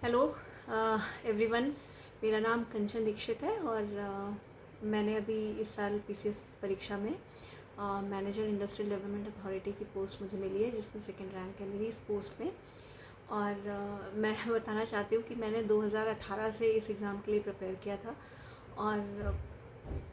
Hello everyone. मेरा नाम कंचन दीक्षित है और मैंने अभी इस साल पीसीएस परीक्षा में मैनेजर इंडस्ट्रियल डेवलपमेंट अथॉरिटी की पोस्ट मुझे मिली है, जिसमें सेकंड रैंक है मेरी इस पोस्ट में। और मैं बताना चाहती हूँ कि मैंने 2018 से इस एग्ज़ाम के लिए प्रिपेयर किया था। और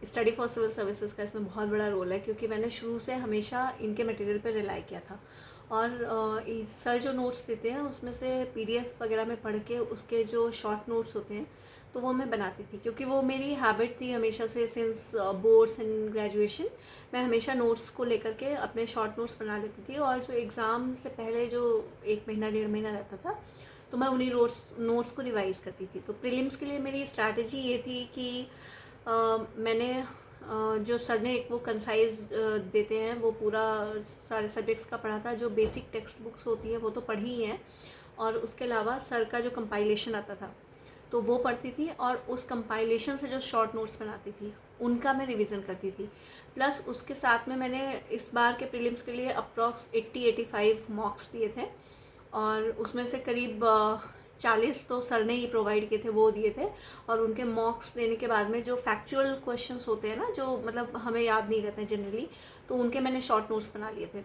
स्टडी फॉर सिविल सर्विसेज का इसमें बहुत बड़ा रोल है, क्योंकि मैंने शुरू से हमेशा इनके मटेरियल पर रिलाई किया था। और सर जो नोट्स देते हैं उसमें से पीडीएफ वगैरह में पढ़ के उसके जो शॉर्ट नोट्स होते हैं तो वो मैं बनाती थी, क्योंकि वो मेरी हैबिट थी हमेशा से। सिंस बोर्ड्स एंड ग्रेजुएशन मैं हमेशा नोट्स को लेकर के अपने शॉर्ट नोट्स बना लेती थी। और जो एग्ज़ाम से पहले जो 1 महीना 1.5 महीना रहता था तो मैं उन्हीं नोट्स को रिवाइज़ करती थी। तो प्रीलिम्स के लिए मेरी स्ट्रैटेजी ये थी कि मैंने जो सर ने एक वो कंसाइज देते हैं वो पूरा सारे सब्जेक्ट्स का पढ़ा था। जो बेसिक टेक्स्ट बुक्स होती है वो तो पढ़ी ही हैं, और उसके अलावा सर का जो कंपाइलेशन आता था तो वो पढ़ती थी, और उस कंपाइलेशन से जो शॉर्ट नोट्स बनाती थी उनका मैं रिवीजन करती थी। प्लस उसके साथ में मैंने इस बार के प्रीलिम्स के लिए अप्रॉक्स 80-85 मॉक्स दिए थे, और उसमें से करीब 40 तो सर ने ही प्रोवाइड किए थे, वो दिए थे। और उनके मॉक्स देने के बाद में जो फैक्चुअल क्वेश्चंस होते हैं ना, जो मतलब हमें याद नहीं रहते हैं जनरली, तो उनके मैंने शॉर्ट नोट्स बना लिए थे।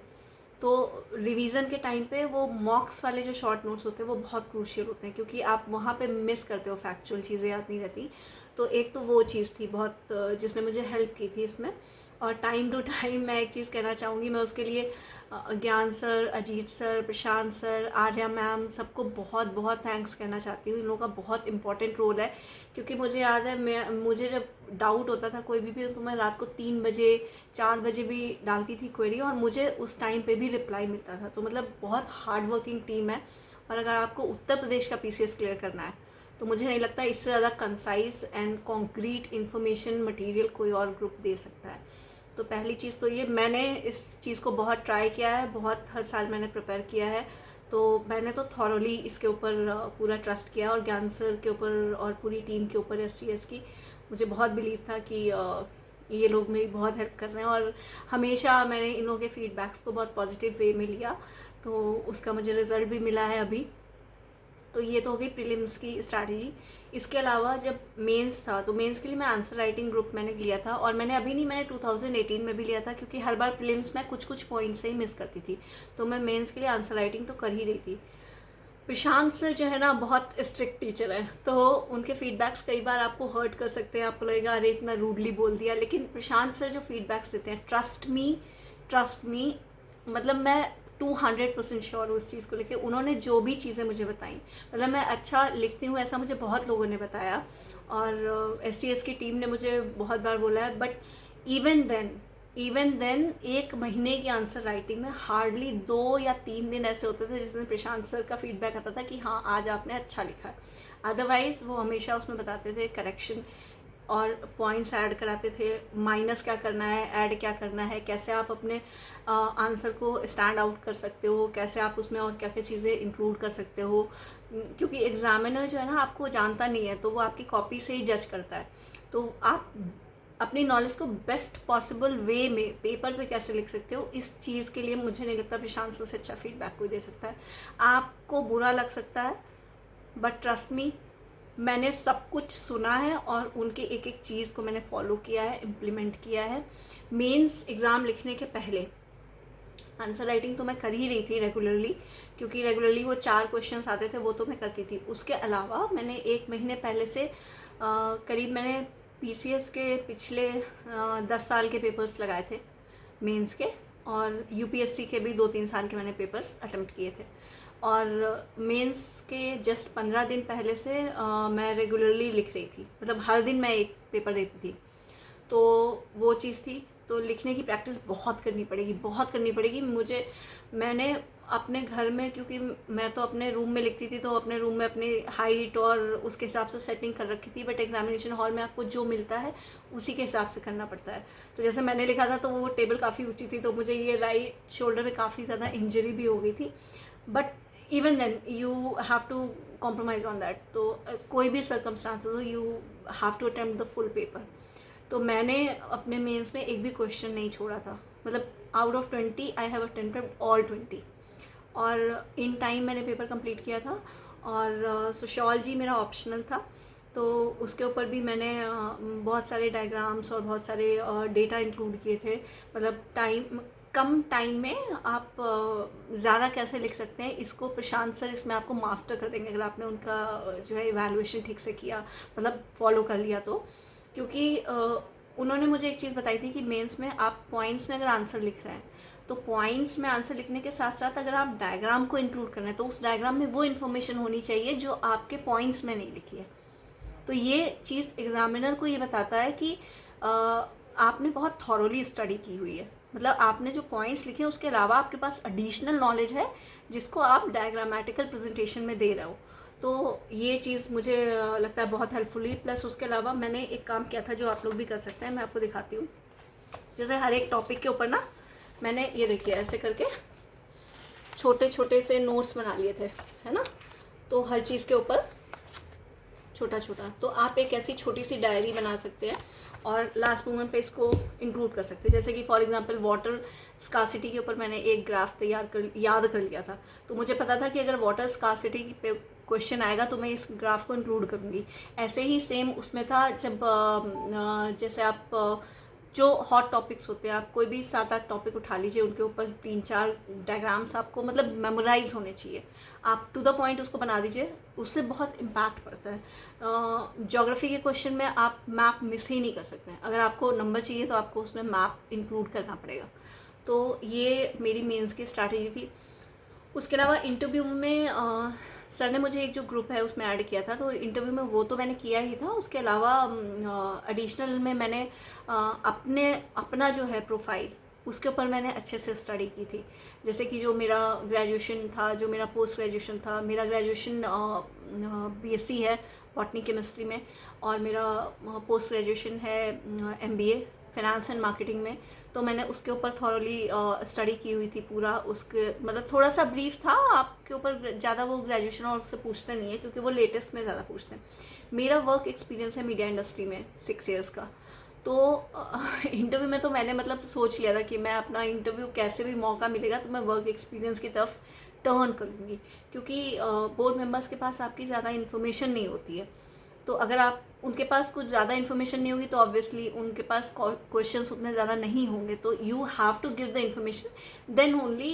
तो रिवीजन के टाइम पे वो मॉक्स वाले जो शॉर्ट नोट्स होते हैं वो बहुत क्रूशियल होते हैं, क्योंकि आप वहाँ पे मिस करते हो, फैक्चुअल चीज़ें याद नहीं रहती। तो एक तो वो चीज़ थी बहुत जिसने मुझे हेल्प की थी इसमें। और टाइम टू टाइम मैं एक चीज़ कहना चाहूँगी, मैं उसके लिए ज्ञान सर, अजीत सर, प्रशांत सर, आर्या मैम, सबको बहुत बहुत थैंक्स कहना चाहती हूँ। इन लोगों का बहुत इंपॉर्टेंट रोल है, क्योंकि मुझे याद है मुझे जब डाउट होता था कोई भी तो मैं रात को 3 बजे 4 बजे भी डालती थी क्वेरी, और मुझे उस टाइम पे भी रिप्लाई मिलता था। तो मतलब बहुत हार्ड वर्किंग टीम है। और अगर आपको उत्तर प्रदेश का पीसीएस क्लियर करना है तो मुझे नहीं लगता इससे ज़्यादा concise and concrete information material कोई और ग्रुप दे सकता है। तो पहली चीज़ तो ये, मैंने इस चीज़ को बहुत ट्राई किया है, बहुत हर साल मैंने प्रिपेयर किया है। तो मैंने तो थॉरली इसके ऊपर पूरा ट्रस्ट किया, और ज्ञान सर के ऊपर और पूरी टीम के ऊपर एससीएस की मुझे बहुत बिलीव था कि ये लोग मेरी बहुत हेल्प कर रहे हैं। और हमेशा मैंने इन लोगों के फीडबैक्स को बहुत पॉजिटिव वे में लिया, तो उसका मुझे रिज़ल्ट भी मिला है अभी। तो ये तो हो गई प्रीलिम्स की स्ट्रैटेजी। इसके अलावा जब मेंस था तो मेंस के लिए मैं आंसर राइटिंग ग्रुप मैंने लिया था, और मैंने अभी नहीं, मैंने 2018 में भी लिया था, क्योंकि हर बार प्रीलिम्स में कुछ कुछ पॉइंट से ही मिस करती थी। तो मैं मेंस के लिए आंसर राइटिंग तो कर ही रही थी। प्रशांत सर जो है ना बहुत स्ट्रिक्ट टीचर है, तो उनके फीडबैक्स कई बार आपको हर्ट कर सकते हैं, आपको लगेगा अरे इतना रूडली बोल दिया। लेकिन प्रशांत सर जो फीडबैक्स देते हैं, ट्रस्ट मी, मतलब मैं 200% श्योर हूँ उस चीज़ को लेकर। उन्होंने जो भी चीज़ें मुझे बताई, मतलब मैं अच्छा लिखती हूँ ऐसा मुझे बहुत लोगों ने बताया, और एससीएस की टीम ने मुझे बहुत बार बोला है। बट इवन देन 1 महीने की आंसर राइटिंग में हार्डली 2 या 3 दिन ऐसे होते थे जिस दिन प्रशांत सर का फीडबैक आता था कि हाँ आज आपने अच्छा लिखा है। अदरवाइज़ वो हमेशा उसमें बताते थे करेक्शन, और पॉइंट्स ऐड कराते थे, माइनस क्या करना है, ऐड क्या करना है, कैसे आप अपने आंसर को स्टैंड आउट कर सकते हो, कैसे आप उसमें और क्या क्या चीज़ें इंक्लूड कर सकते हो। क्योंकि एग्जामिनर जो है ना आपको जानता नहीं है, तो वो आपकी कॉपी से ही जज करता है। तो आप अपनी नॉलेज को बेस्ट पॉसिबल वे में पेपर पे कैसे लिख सकते हो, इस चीज़ के लिए मुझे नहीं लगता प्रशांत सर से अच्छा फीडबैक कोई दे सकता है। आपको बुरा लग सकता है, बट ट्रस्ट मी, मैंने सब कुछ सुना है और उनके एक एक चीज़ को मैंने फॉलो किया है, इम्प्लीमेंट किया है। मेंस एग्ज़ाम लिखने के पहले आंसर राइटिंग तो मैं कर ही रही थी रेगुलरली, क्योंकि रेगुलरली वो 4 क्वेश्चंस आते थे, वो तो मैं करती थी। उसके अलावा मैंने 1 महीने पहले से करीब मैंने पीसीएस के पिछले 10 साल के पेपर्स लगाए थे मेंस के, और यूपीएससी के भी 2-3 साल के मैंने पेपर्स अटेम्प्ट किए थे। और मेंस के जस्ट 15 दिन पहले से मैं रेगुलरली लिख रही थी, मतलब हर दिन मैं एक पेपर देती थी। तो वो चीज़ थी। तो लिखने की प्रैक्टिस बहुत करनी पड़ेगी, बहुत करनी पड़ेगी मुझे। मैंने अपने घर में, क्योंकि मैं तो अपने रूम में लिखती थी, तो अपने रूम में अपनी हाइट और उसके हिसाब से सेटिंग कर रखी थी। बट एग्जामिनेशन हॉल में आपको जो मिलता है उसी के हिसाब से करना पड़ता है। तो जैसे मैंने लिखा था तो वो टेबल काफ़ी ऊंची थी, तो मुझे ये राइट शोल्डर में काफ़ी ज़्यादा इंजरी भी हो गई थी। But even then you have to compromise on that. तो कोई भी सर्कमस्टांसेस हो, you have to attempt the full paper. तो मैंने अपने मेंस में एक भी क्वेश्चन नहीं छोड़ा था, मतलब out of 20 I have attempted all 20, और इन टाइम मैंने पेपर कंप्लीट किया था। और सोशियोलॉजी मेरा ऑप्शनल था, तो उसके ऊपर भी मैंने बहुत सारे डायग्राम्स और बहुत सारे डेटा इंक्लूड किए थे। मतलब कम टाइम में आप ज़्यादा कैसे लिख सकते हैं, इसको प्रशांत सर इसमें आपको मास्टर कर देंगे अगर आपने उनका जो है इवैल्यूएशन ठीक से किया, मतलब फॉलो कर लिया तो। क्योंकि उन्होंने मुझे एक चीज़ बताई थी कि मेंस में आप पॉइंट्स में अगर आंसर लिख रहे हैं तो पॉइंट्स में आंसर लिखने के साथ साथ अगर आप डायग्राम को इंक्लूड कर रहे हैं तो उस डायग्राम में वो इन्फॉर्मेशन होनी चाहिए जो आपके पॉइंट्स में नहीं लिखी है। तो ये चीज़ एग्जामिनर को ये बताता है कि आपने बहुत थॉरोली स्टडी की हुई है, मतलब आपने जो पॉइंट्स लिखे उसके अलावा आपके पास एडिशनल नॉलेज है जिसको आप डायग्रामेटिकल प्रेजेंटेशन में दे रहे हो। तो ये चीज़ मुझे लगता है बहुत हेल्पफुल हुई। प्लस उसके अलावा मैंने एक काम किया था जो आप लोग भी कर सकते हैं, मैं आपको दिखाती हूँ। जैसे हर एक टॉपिक के ऊपर ना मैंने ये देखिए ऐसे करके छोटे छोटे से नोट्स बना लिए थे, है ना। तो हर चीज़ के ऊपर छोटा छोटा, तो आप एक ऐसी छोटी सी डायरी बना सकते हैं और लास्ट मोमेंट पे इसको इंक्लूड कर सकते हैं। जैसे कि फॉर एग्जांपल वाटर स्कार्सिटी के ऊपर मैंने एक ग्राफ याद कर लिया था, तो मुझे पता था कि अगर वाटर स्कार्सिटी पे क्वेश्चन आएगा तो मैं इस ग्राफ को इंक्लूड करूँगी। ऐसे ही सेम उसमें था जब जैसे आप जो हॉट टॉपिक्स होते हैं, आप कोई भी 7-8 टॉपिक उठा लीजिए, उनके ऊपर 3-4 डायग्राम्स आपको मतलब मेमोराइज होने चाहिए। आप टू द पॉइंट उसको बना दीजिए, उससे बहुत इम्पैक्ट पड़ता है। ज्योग्राफी के क्वेश्चन में आप मैप मिस ही नहीं कर सकते हैं, अगर आपको नंबर चाहिए तो आपको उसमें मैप इंक्लूड करना पड़ेगा। तो ये मेरी मेंस की स्ट्रैटेजी थी। उसके अलावा इंटरव्यू में सर ने मुझे एक जो ग्रुप है उसमें ऐड किया था, तो इंटरव्यू में वो तो मैंने किया ही था। उसके अलावा एडिशनल में मैंने अपना जो है प्रोफाइल उसके ऊपर मैंने अच्छे से स्टडी की थी। जैसे कि जो मेरा ग्रेजुएशन था, जो मेरा पोस्ट ग्रेजुएशन था, मेरा ग्रेजुएशन बीएससी है बॉटनी केमिस्ट्री में, और मेरा पोस्ट ग्रेजुएशन है एमबीए फाइनेंस एंड मार्केटिंग में। तो मैंने उसके ऊपर थॉरली स्टडी की हुई थी पूरा। उसके मतलब थोड़ा सा ब्रीफ था, आपके ऊपर ज़्यादा वो ग्रेजुएशन और उससे पूछते नहीं है क्योंकि वो लेटेस्ट में ज़्यादा पूछते हैं। मेरा वर्क एक्सपीरियंस है मीडिया इंडस्ट्री में 6 ईयर्स का। तो इंटरव्यू में तो मैंने मतलब सोच लिया था कि मैं अपना इंटरव्यू कैसे भी मौका मिलेगा तो मैं वर्क एक्सपीरियंस की तरफ टर्न करूँगी, क्योंकि बोर्ड मेंबर्स के पास आपकी ज़्यादा इन्फॉर्मेशन नहीं होती है। तो अगर आप उनके पास कुछ ज़्यादा इन्फॉर्मेशन नहीं होगी तो ऑब्वियसली उनके पास क्वेश्चंस उतने ज़्यादा नहीं होंगे, तो you have to give the information, then only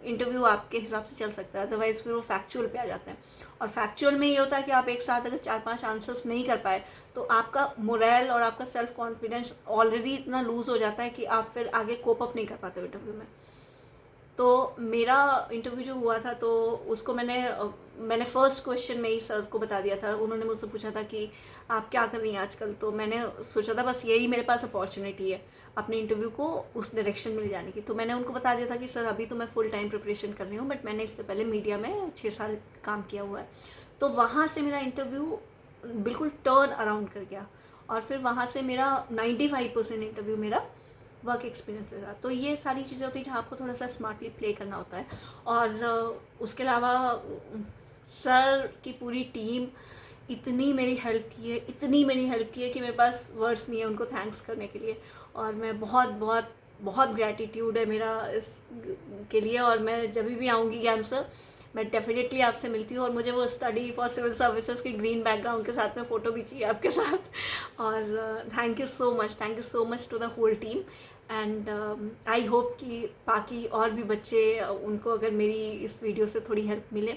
interview आपके हिसाब से चल सकता है। अदरवाइज फिर वो फैक्चुअल पे आ जाते हैं, और फैक्चुअल में ये होता है कि आप एक साथ अगर 4-5 आंसर्स नहीं कर पाए तो आपका मोरल और आपका सेल्फ कॉन्फिडेंस ऑलरेडी इतना लूज़ हो जाता है कि आप फिर आगे कोप अप नहीं कर पाते हो इंटरव्यू में। तो मेरा इंटरव्यू जो हुआ था तो उसको मैंने फर्स्ट क्वेश्चन में ही सर को बता दिया था। उन्होंने मुझसे पूछा था कि आप क्या कर रही हैं आजकल, तो मैंने सोचा था बस यही मेरे पास अपॉर्चुनिटी है अपने इंटरव्यू को उस डायरेक्शन में ले जाने की। तो मैंने उनको बता दिया था कि सर अभी तो मैं फुल टाइम प्रिपरेशन कर रही हूँ, बट मैंने इससे पहले मीडिया में 6 साल काम किया हुआ है। तो वहाँ से मेरा इंटरव्यू बिल्कुल टर्न अराउंड कर गया, और फिर वहाँ से मेरा 95% इंटरव्यू मेरा वर्क एक्सपीरियंस के साथ। तो ये सारी चीज़ें होती हैं जहाँ आपको थोड़ा सा स्मार्टली प्ले करना होता है। और उसके अलावा सर की पूरी टीम इतनी मेरी हेल्प की है, इतनी मेरी हेल्प की है कि मेरे पास वर्ड्स नहीं है उनको थैंक्स करने के लिए। और मैं बहुत बहुत बहुत ग्रैटिट्यूड है मेरा इस के लिए। और मैं जब भी आऊँगी ज्ञान सर, मैं डेफिनेटली आपसे मिलती हूँ, और मुझे वो स्टडी फॉर सिविल सर्विसेज की ग्रीन बैकग्राउंड के साथ में फ़ोटो भी चाहिए आपके साथ। और thank you so much to the whole team. And I hope कि बाकी और भी बच्चे उनको अगर मेरी इस वीडियो से थोड़ी हेल्प मिले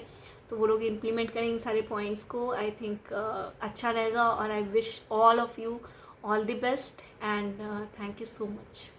तो वो लोग इम्प्लीमेंट करेंगे सारे पॉइंट्स को। आई थिंक अच्छा रहेगा, और I wish all of you all the best, and thank you so much.